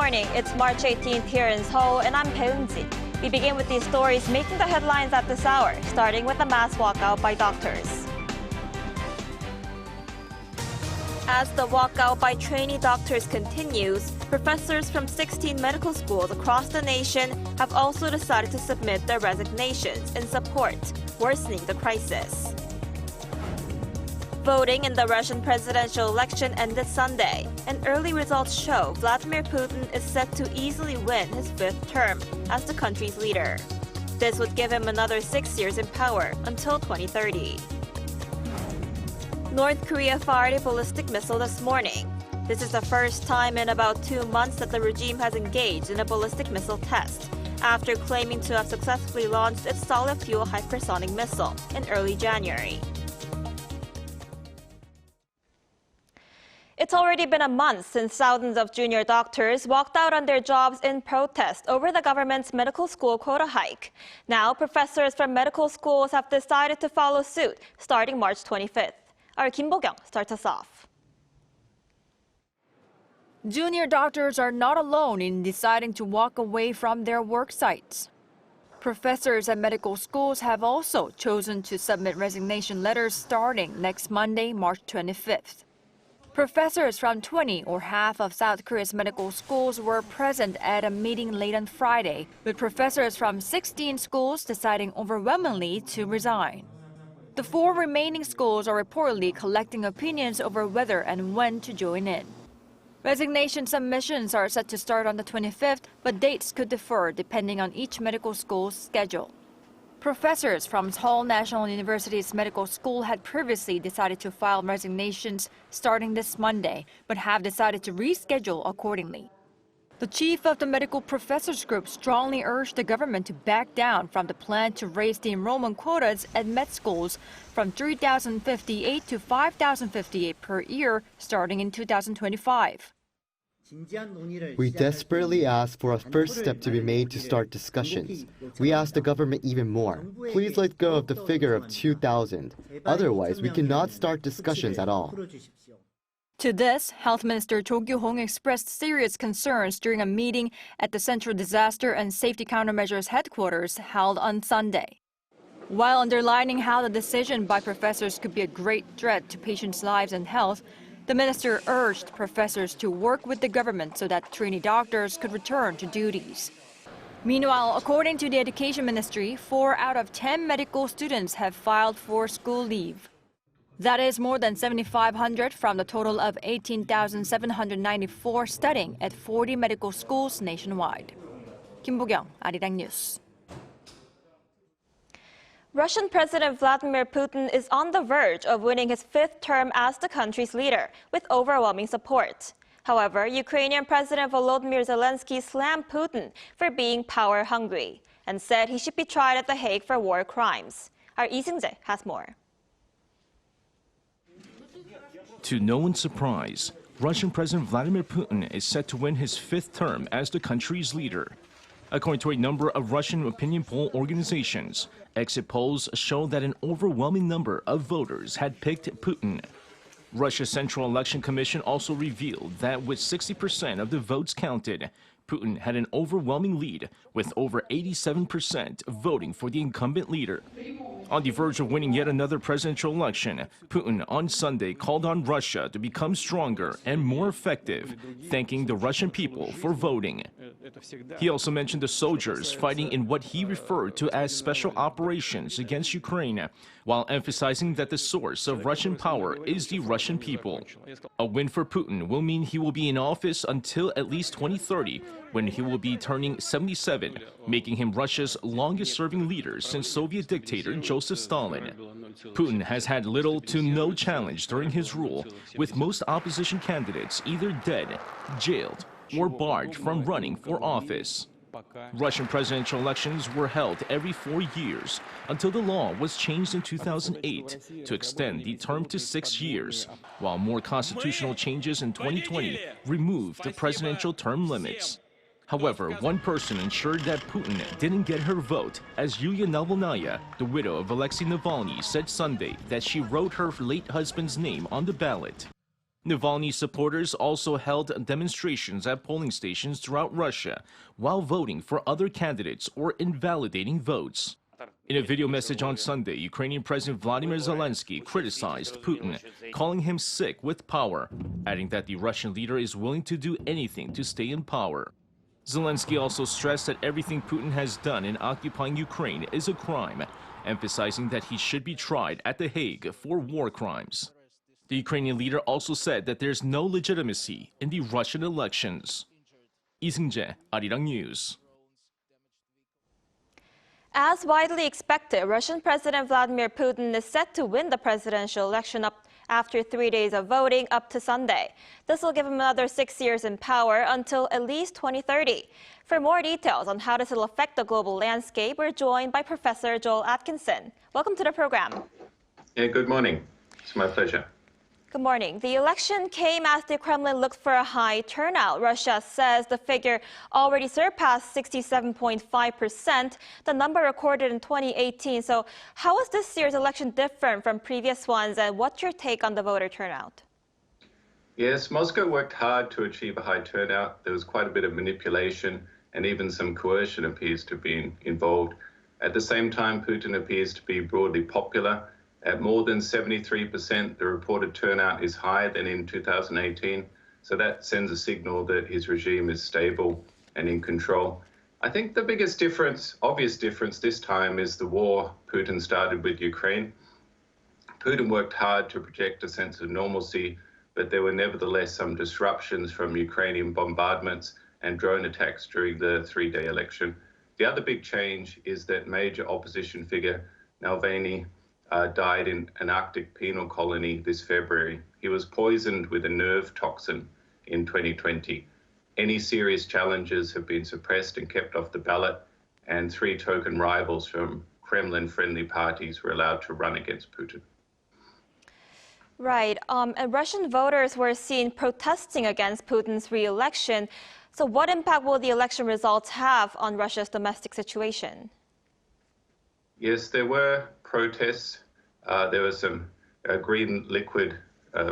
morning. It's March 18th here in Seoul, and I'm Peunji. We begin with these stories making the headlines at this hour, starting with a mass walkout by doctors. As the walkout by trainee doctors continues, professors from 16 medical schools across the nation have also decided to submit their resignations in support, worsening the crisis. Voting in the Russian presidential election ended Sunday, and early results show Vladimir Putin is set to easily win his fifth term as the country's leader. This would give him another 6 years in power until 2030. North Korea fired a ballistic missile this morning. This is the first time in about 2 months that the regime has engaged in a ballistic missile test, after claiming to have successfully launched its solid-fuel hypersonic missile in early January. It's already been a month since thousands of junior doctors walked out on their jobs in protest over the government's medical school quota hike. Now, professors from medical schools have decided to follow suit starting March 25th. Our Kim Bo-kyung starts us off. Junior doctors are not alone in deciding to walk away from their work sites. Professors at medical schools have also chosen to submit resignation letters starting next Monday, March 25th. Professors from 20 or half of South Korea's medical schools were present at a meeting late on Friday, with professors from 16 schools deciding overwhelmingly to resign. The 4 remaining schools are reportedly collecting opinions over whether and when to join in. Resignation submissions are set to start on the 25th, but dates could differ depending on each medical school's schedule. Professors from Seoul National University's medical school had previously decided to file resignations starting this Monday, but have decided to reschedule accordingly. The chief of the medical professors group strongly urged the government to back down from the plan to raise the enrollment quotas at med schools from 3,058 to 5,058 per year starting in 2025. We desperately ask for a first step to be made to start discussions. We ask the government even more. Please let go of the figure of 2,000. Otherwise, we cannot start discussions at all. To this, Health Minister Cho Kyu-hong expressed serious concerns during a meeting at the Central Disaster and Safety Countermeasures headquarters held on Sunday. While underlining how the decision by professors could be a great threat to patients' lives and health, the minister urged professors to work with the government so that trainee doctors could return to duties. Meanwhile, according to the Education Ministry, 4 out of 10 medical students have filed for school leave. That is more than 7,500 from the total of 18,794 studying at 40 medical schools nationwide. Kim Bo-kyung, Arirang News. Russian President Vladimir Putin is on the verge of winning his 5th term as the country's leader, with overwhelming support. However, Ukrainian President Volodymyr Zelensky slammed Putin for being power-hungry and said he should be tried at The Hague for war crimes. Our Lee Seung-jae has more. To no one's surprise, Russian President Vladimir Putin is set to win his 5th term as the country's leader. According to a number of Russian opinion poll organizations, exit polls show that an overwhelming number of voters had picked Putin. Russia's Central Election Commission also revealed that with 60% of the votes counted, Putin had an overwhelming lead, with over 87% voting for the incumbent leader. On the verge of winning yet another presidential election, Putin on Sunday called on Russia to become stronger and more effective, thanking the Russian people for voting. He also mentioned the soldiers fighting in what he referred to as special operations against Ukraine, while emphasizing that the source of Russian power is the Russian people. A win for Putin will mean he will be in office until at least 2030, when he will be turning 77, making him Russia's longest-serving leader since Soviet dictator Joseph Stalin. Putin has had little to no challenge during his rule, with most opposition candidates either dead, jailed, or barred from running for office. Russian presidential elections were held every 4 years until the law was changed in 2008 to extend the term to 6 years, while more constitutional changes in 2020 removed the presidential term limits. However, one person ensured that Putin didn't get her vote, as Yulia Navalnaya, the widow of Alexei Navalny, said Sunday that she wrote her late husband's name on the ballot. Navalny supporters also held demonstrations at polling stations throughout Russia while voting for other candidates or invalidating votes. In a video message on Sunday, Ukrainian President Vladimir Zelensky criticized Putin, calling him sick with power, adding that the Russian leader is willing to do anything to stay in power. Zelensky also stressed that everything Putin has done in occupying Ukraine is a crime, emphasizing that he should be tried at The Hague for war crimes. The Ukrainian leader also said that there's no legitimacy in the Russian elections. 이승재, Arirang News. As widely expected, Russian President Vladimir Putin is set to win the presidential election after 3 days of voting up to Sunday. This will give him another 6 years in power until at least 2030. For more details on how this will affect the global landscape, we're joined by Professor Joel Atkinson. Welcome to the program. Yeah, good morning. It's my pleasure. Good morning. The election came as the Kremlin looked for a high turnout. Russia says the figure already surpassed 67.5%, the number recorded in 2018. So how is this year's election different from previous ones, and what's your take on the voter turnout? Yes, Moscow worked hard to achieve a high turnout. There was quite a bit of manipulation, and even some coercion appears to have been involved. At the same time, Putin appears to be broadly popular. At more than 73%, the reported turnout is higher than in 2018, so that sends a signal that his regime is stable and in control. I think the biggest difference, obvious difference this time, is the war Putin started with Ukraine. Putin worked hard to project a sense of normalcy, but there were nevertheless some disruptions from Ukrainian bombardments and drone attacks during the three-day election. The other big change is that major opposition figure, Navalny, died in an Arctic penal colony this February. He was poisoned with a nerve toxin in 2020. Any serious challenges have been suppressed and kept off the ballot, and 3 token rivals from Kremlin-friendly parties were allowed to run against Putin. Right. And Russian voters were seen protesting against Putin's re-election. So what impact will the election results have on Russia's domestic situation? Yes, there were protests. There was some green liquid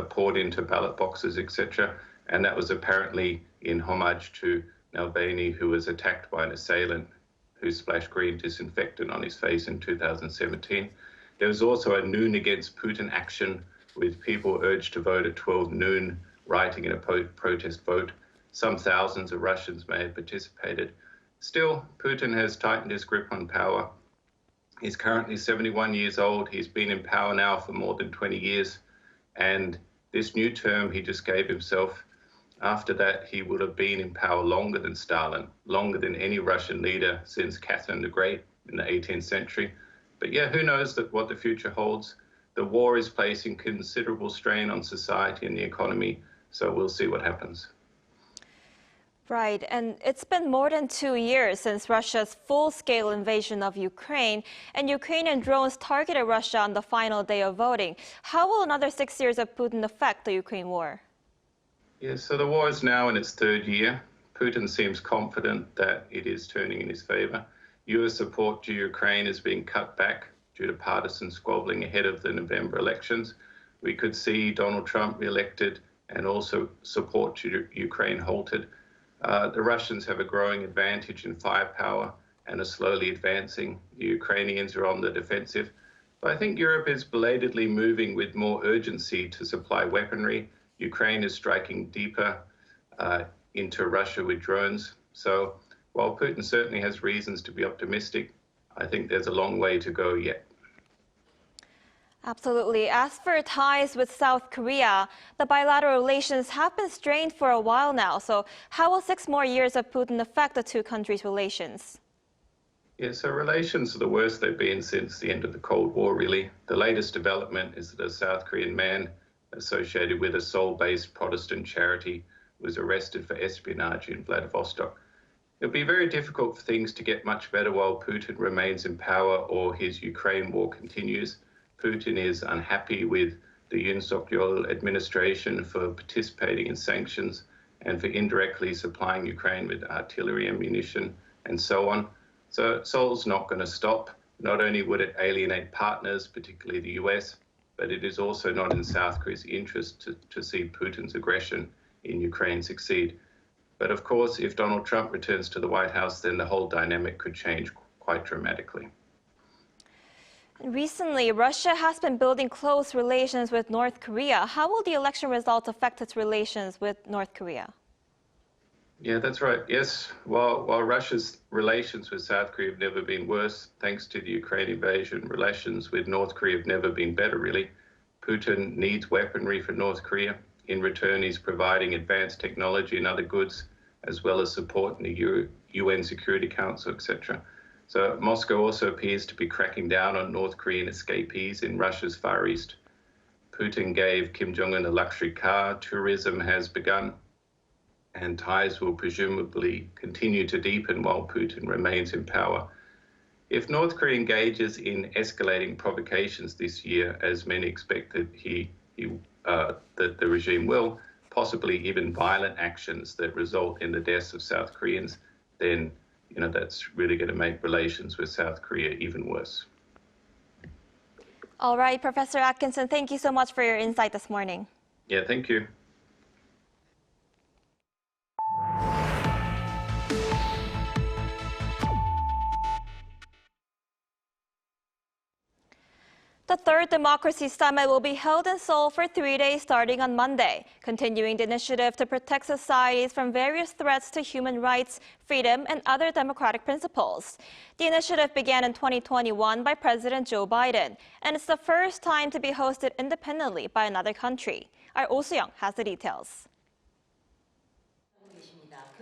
poured into ballot boxes, etc. And that was apparently in homage to Navalny, who was attacked by an assailant who splashed green disinfectant on his face in 2017. There was also a Noon Against Putin action with people urged to vote at 12 noon, writing in a protest vote. Some thousands of Russians may have participated. Still, Putin has tightened his grip on power. He's currently 71 years old. He's been in power now for more than 20 years. And this new term he just gave himself, after that, he would have been in power longer than Stalin, longer than any Russian leader since Catherine the Great in the 18th century. But yeah, who knows what the future holds? The war is placing considerable strain on society and the economy, so we'll see what happens. Right, and it's been more than 2 years since Russia's full-scale invasion of Ukraine, and Ukrainian drones targeted Russia on the final day of voting. How will another 6 years of Putin affect the Ukraine war? Yes, so the war is now in its 3rd year. Putin seems confident that it is turning in his favor. US support to Ukraine is being cut back due to partisan squabbling ahead of the November elections. We could see Donald Trump re-elected and also support to Ukraine halted. The Russians have a growing advantage in firepower and are slowly advancing. The Ukrainians are on the defensive. But I think Europe is belatedly moving with more urgency to supply weaponry. Ukraine is striking deeper into Russia with drones. So while Putin certainly has reasons to be optimistic, I think there's a long way to go yet. Absolutely. As for ties with South Korea, the bilateral relations have been strained for a while now. So how will 6 more years of Putin affect the two countries' relations? Yeah, so relations are the worst they've been since the end of the Cold War, really. The latest development is that a South Korean man associated with a Seoul-based Protestant charity was arrested for espionage in Vladivostok. It'll be very difficult for things to get much better while Putin remains in power or his Ukraine war continues. Putin is unhappy with the Yoon administration for participating in sanctions and for indirectly supplying Ukraine with artillery, ammunition, and so on. So Seoul's not going to stop. Not only would it alienate partners, particularly the US, but it is also not in South Korea's interest to see Putin's aggression in Ukraine succeed. But of course, if Donald Trump returns to the White House, then the whole dynamic could change quite dramatically. Recently, Russia has been building close relations with North Korea. How will the election results affect its relations with North Korea? Yeah, that's right. Yes, while Russia's relations with South Korea have never been worse, thanks to the Ukraine invasion, relations with North Korea have never been better, really. Putin needs weaponry for North Korea. In return, he's providing advanced technology and other goods, as well as support in the UN Security Council, etc. So Moscow also appears to be cracking down on North Korean escapees in Russia's Far East. Putin gave Kim Jong-un a luxury car, tourism has begun, and ties will presumably continue to deepen while Putin remains in power. If North Korea engages in escalating provocations this year, as many expect that the regime will, possibly even violent actions that result in the deaths of South Koreans, then that's really going to make relations with South Korea even worse. All right, Professor Atkinson, thank you so much for your insight this morning. Yeah, thank you. The third Democracy Summit will be held in Seoul for 3 days starting on Monday, continuing the initiative to protect societies from various threats to human rights, freedom, and other democratic principles. The initiative began in 2021 by President Joe Biden, and it's the first time to be hosted independently by another country. Our Oh Soo-young has the details.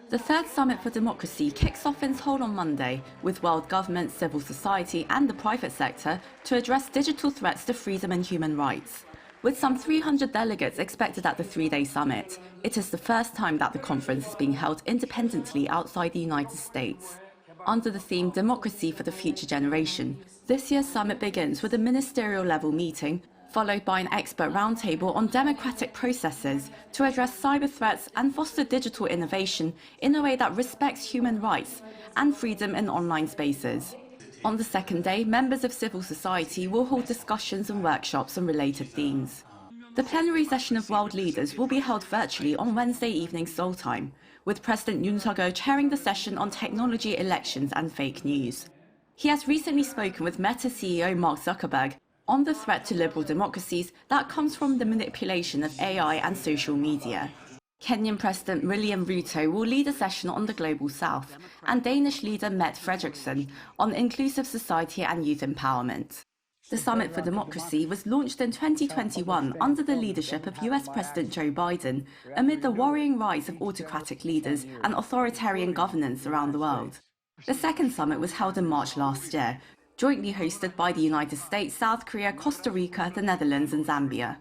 The third Summit for Democracy kicks off in Seoul on Monday, with world governments, civil society and the private sector to address digital threats to freedom and human rights. With some 300 delegates expected at the three-day summit, it is the first time that the conference is being held independently outside the United States. Under the theme Democracy for the Future Generation, this year's summit begins with a ministerial-level meeting, followed by an expert roundtable on democratic processes to address cyber threats and foster digital innovation in a way that respects human rights and freedom in online spaces. On the second day, members of civil society will hold discussions and workshops on related themes. The plenary session of world leaders will be held virtually on Wednesday evening Seoul time, with President Yoon chairing the session on technology, elections and fake news. He has recently spoken with Meta CEO Mark Zuckerberg on the threat to liberal democracies that comes from the manipulation of AI and social media. Kenyan President William Ruto will lead a session on the Global South, and Danish leader Mette Frederiksen on inclusive society and youth empowerment. The Summit for Democracy was launched in 2021 under the leadership of US President Joe Biden, amid the worrying rise of autocratic leaders and authoritarian governance around the world. The second summit was held in March last year, jointly hosted by the United States, South Korea, Costa Rica, the Netherlands and Zambia.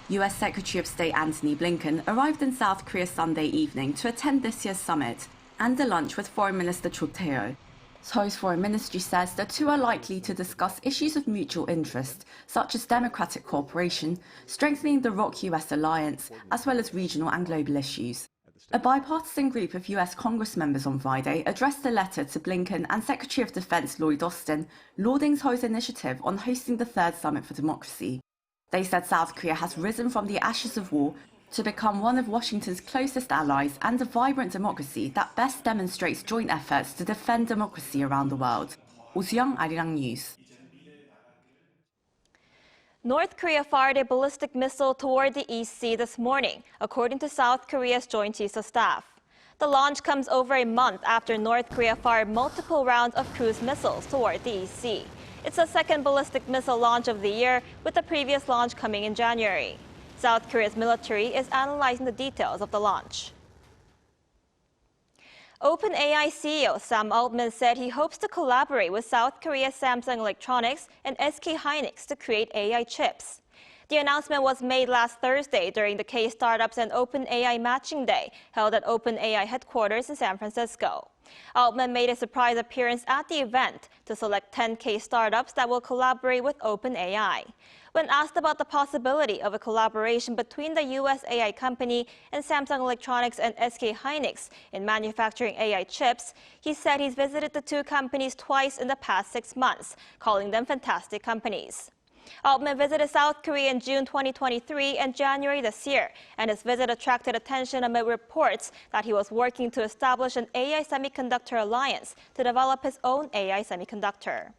US Secretary of State Antony Blinken arrived in South Korea Sunday evening to attend this year's summit and a lunch with Foreign Minister Cho Tae-ho. Seoul's Foreign Ministry says the two are likely to discuss issues of mutual interest, such as democratic cooperation, strengthening the ROK-US alliance, as well as regional and global issues. A bipartisan group of US Congress members on Friday addressed a letter to Blinken and Secretary of Defense Lloyd Austin, lauding Seoul's initiative on hosting the third Summit for Democracy. They said South Korea has risen from the ashes of war to become one of Washington's closest allies and a vibrant democracy that best demonstrates joint efforts to defend democracy around the world. Oh Soo-young, Arirang News. North Korea fired a ballistic missile toward the East Sea this morning, according to South Korea's Joint Chiefs of Staff. The launch comes over a month after North Korea fired multiple rounds of cruise missiles toward the East Sea. It's the second ballistic missile launch of the year, with the previous launch coming in January. South Korea's military is analyzing the details of the launch. OpenAI CEO Sam Altman said he hopes to collaborate with South Korea's Samsung Electronics and SK hynix to create AI chips. The announcement was made last Thursday during the K-Startups and OpenAI Matching Day, held at OpenAI headquarters in San Francisco. Altman made a surprise appearance at the event to select 10 K-startups that will collaborate with OpenAI. When asked about the possibility of a collaboration between the U.S. AI company and Samsung Electronics and SK hynix in manufacturing AI chips, he said he's visited the two companies twice in the past 6 months, calling them fantastic companies. Altman visited South Korea in June 2023 and January this year, and his visit attracted attention amid reports that he was working to establish an AI semiconductor alliance to develop his own AI semiconductor.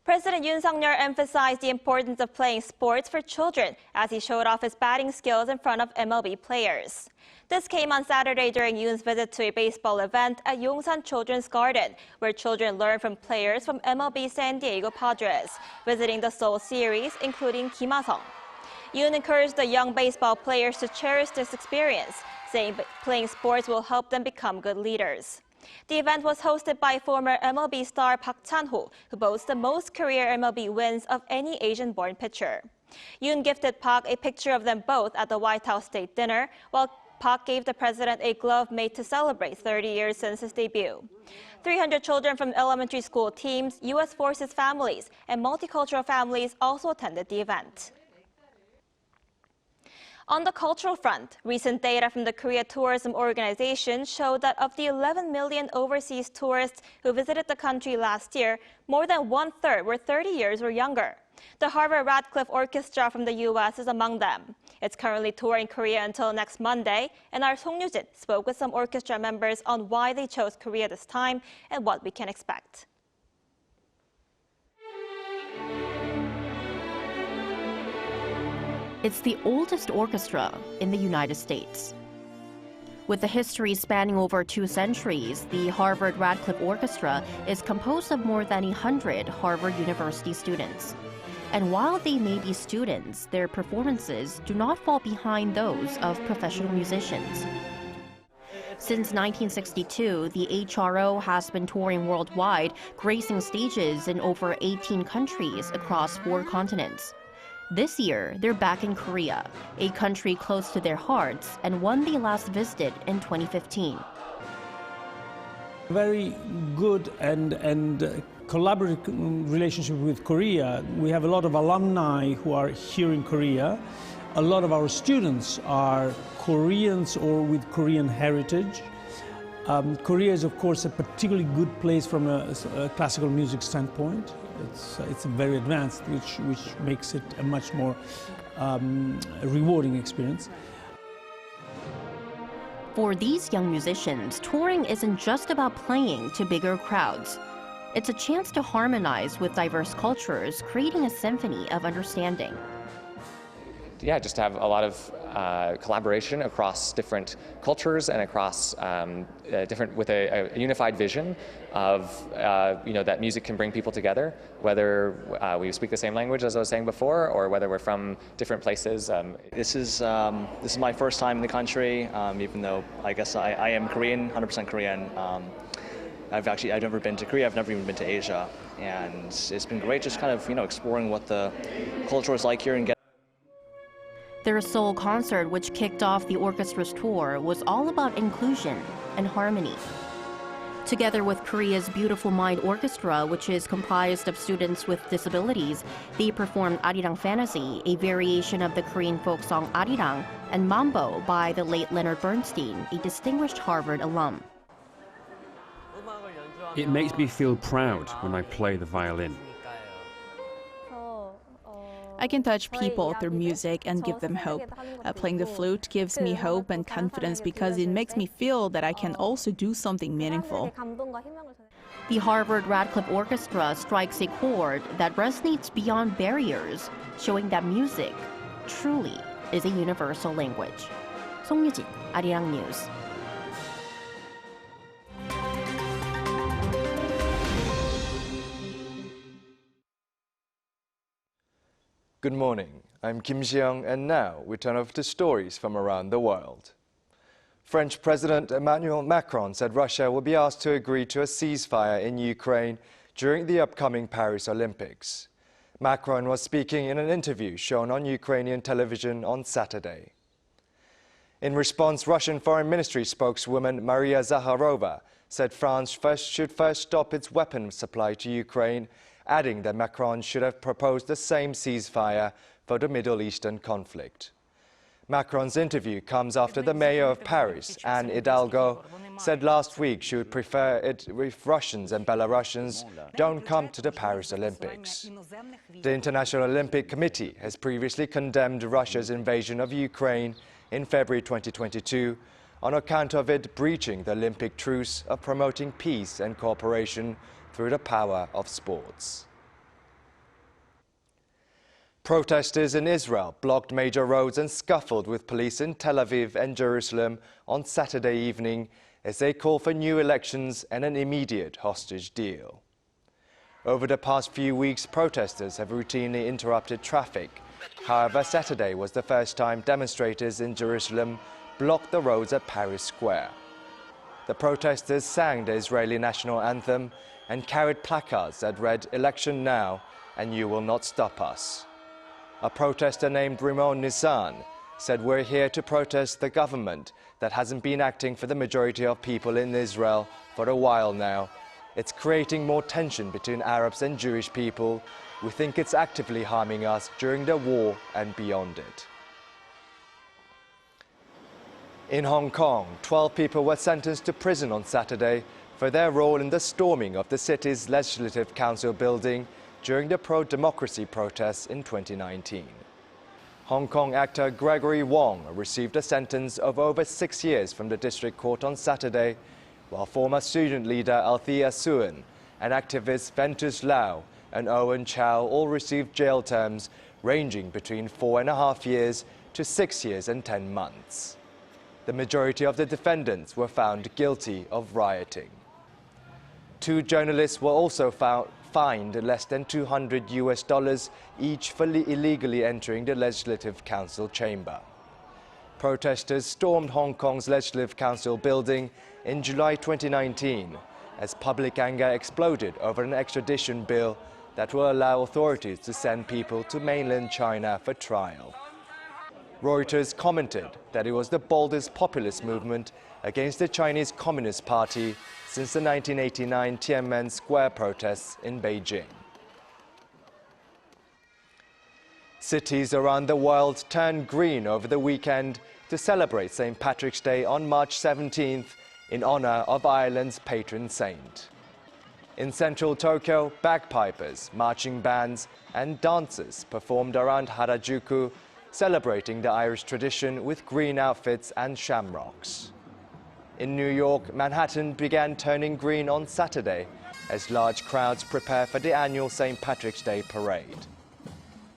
President Yoon emphasized the importance of playing sports for children as he showed off his batting skills in front of MLB players. This came on Saturday during Yoon's visit to a baseball event at Yongsan Children's Garden, where children learn from players from MLB San Diego Padres, visiting the Seoul series, including Kim Ha-sung. Yoon encouraged the young baseball players to cherish this experience, saying playing sports will help them become good leaders. The event was hosted by former MLB star Park Chan-ho, who boasts the most career MLB wins of any Asian-born pitcher. Yoon gifted Park a picture of them both at the White House State Dinner, while Park gave the president a glove made to celebrate 30 years since his debut. 300 children from elementary school teams, U.S. Forces families, and multicultural families also attended the event. On the cultural front, recent data from the Korea Tourism Organization showed that of the 11 million overseas tourists who visited the country last year, more than one-third were 30 years or younger. The Harvard-Radcliffe Orchestra from the U.S. is among them. It's currently touring Korea until next Monday, and our Song Yoo-jin spoke with some orchestra members on why they chose Korea this time and what we can expect. It's the oldest orchestra in the United States. With a history spanning over 2 centuries, the Harvard-Radcliffe Orchestra is composed of more than 100 Harvard University students. And while they may be students, their performances do not fall behind those of professional musicians. Since 1962, the HRO has been touring worldwide, gracing stages in over 18 countries across 4 continents. This year, they're back in Korea, a country close to their hearts and one they last visited in 2015. Very good and collaborative relationship with Korea. We have a lot of alumni who are here in Korea. A lot of our students are Koreans or with Korean heritage. Korea is, of course, a particularly good place from a classical music standpoint. It's very advanced, which makes it a much more rewarding experience. For these young musicians, touring isn't just about playing to bigger crowds. It's a chance to harmonize with diverse cultures, creating a symphony of understanding. Yeah, just to have a lot of collaboration across different cultures and across with a unified vision of that music can bring people together, whether we speak the same language as I was saying before, or whether we're from different places. This is my first time in the country, even though I guess I am Korean, 100% Korean. I've never been to Korea. I've never even been to Asia, and it's been great just kind of exploring what the culture is like here and get. Their Seoul concert, which kicked off the orchestra's tour, was all about inclusion and harmony. Together with Korea's Beautiful Mind Orchestra, which is comprised of students with disabilities, they performed Arirang Fantasy, a variation of the Korean folk song Arirang, and Mambo by the late Leonard Bernstein, a distinguished Harvard alum. It makes me feel proud when I play the violin. I can touch people through music and give them hope. Playing the flute gives me hope and confidence because it makes me feel that I can also do something meaningful. The Harvard-Radcliffe Orchestra strikes a chord that resonates beyond barriers, showing that music truly is a universal language. Song Yoo-jin, Arirang News. Good morning, I'm Kim Ji-young, and now we turn over to stories from around the world. French President Emmanuel Macron said Russia will be asked to agree to a ceasefire in Ukraine during the upcoming Paris Olympics. Macron was speaking in an interview shown on Ukrainian television on Saturday. In response, Russian Foreign Ministry spokeswoman Maria Zakharova said France should first stop its weapons supply to Ukraine, adding that Macron should have proposed the same ceasefire for the Middle Eastern conflict. Macron's interview comes after the mayor of Paris, Anne Hidalgo, said last week she would prefer it if Russians and Belarusians don't come to the Paris Olympics. The International Olympic Committee has previously condemned Russia's invasion of Ukraine in February 2022 on account of it breaching the Olympic truce of promoting peace and cooperation through the power of sports. Protesters in Israel blocked major roads and scuffled with police in Tel Aviv and Jerusalem on Saturday evening as they call for new elections and an immediate hostage deal. Over the past few weeks, protesters have routinely interrupted traffic. However, Saturday was the first time demonstrators in Jerusalem blocked the roads at Paris Square. The protesters sang the Israeli national anthem and carried placards that read "Election now and you will not stop us." A protester named Rimon Nissan said, "We're here to protest the government that hasn't been acting for the majority of people in Israel for a while now. It's creating more tension between Arabs and Jewish people. We think it's actively harming us during the war and beyond it." In Hong Kong, 12 people were sentenced to prison on Saturday for their role in the storming of the city's Legislative Council building during the pro-democracy protests in 2019. Hong Kong actor Gregory Wong received a sentence of over 6 years from the district court on Saturday, while former student leader Althea Suen and activists Ventus Lau and Owen Chow all received jail terms ranging between 4.5 years to 6 years and 10 months. The majority of the defendants were found guilty of rioting. 2 journalists were also fined less than $200 each for illegally entering the Legislative Council chamber. Protesters stormed Hong Kong's Legislative Council building in July 2019 as public anger exploded over an extradition bill that will allow authorities to send people to mainland China for trial. Reuters commented that it was the boldest populist movement against the Chinese Communist Party since the 1989 Tiananmen Square protests in Beijing. Cities around the world turned green over the weekend to celebrate St. Patrick's Day on March 17th in honor of Ireland's patron saint. In central Tokyo, bagpipers, marching bands and dancers performed around Harajuku, celebrating the Irish tradition with green outfits and shamrocks. In New York, Manhattan began turning green on Saturday as large crowds prepare for the annual St. Patrick's Day parade.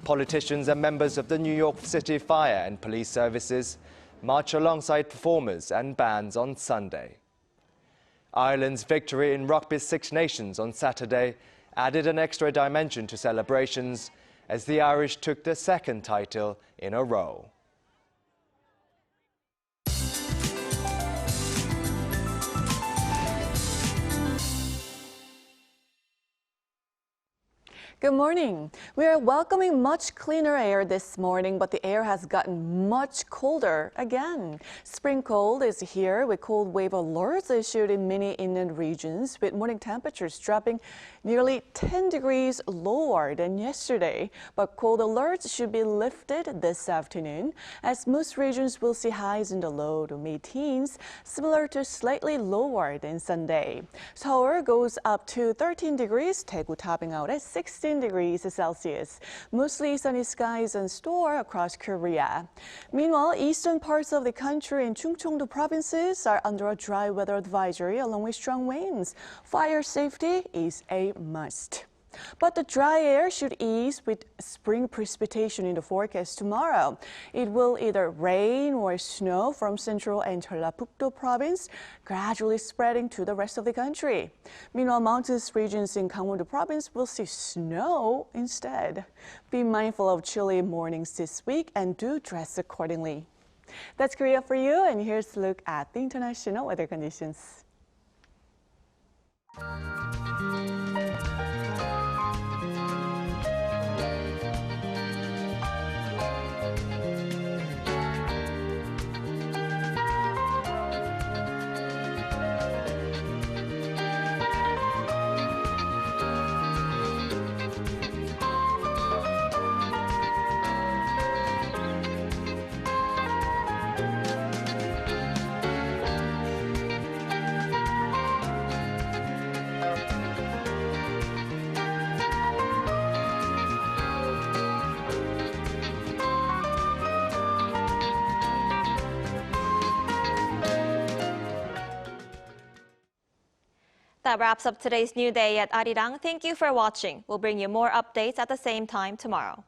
Politicians and members of the New York City Fire and Police Services march alongside performers and bands on Sunday. Ireland's victory in Rugby's Six Nations on Saturday added an extra dimension to celebrations as the Irish took their second title in a row. Good morning. We are welcoming much cleaner air this morning, but the air has gotten much colder again. Spring cold is here with cold wave alerts issued in many inland regions, with morning temperatures dropping nearly 10 degrees lower than yesterday. But cold alerts should be lifted this afternoon, as most regions will see highs in the low to mid-teens, similar to slightly lower than Sunday. Seoul goes up to 13 degrees, Daegu topping out at 16 degrees Celsius. Mostly sunny skies in store across Korea. Meanwhile, eastern parts of the country and Chungcheong-do provinces are under a dry weather advisory along with strong winds. Fire safety is a must. But the dry air should ease with spring precipitation in the forecast tomorrow. It will either rain or snow from central and Jeollabuk-do province, gradually spreading to the rest of the country. Meanwhile, mountainous regions in Gangwon-do province will see snow instead. Be mindful of chilly mornings this week and do dress accordingly. That's Korea for you, and here's a look at the international weather conditions. That wraps up today's New Day at Arirang. Thank you for watching. We'll bring you more updates at the same time tomorrow.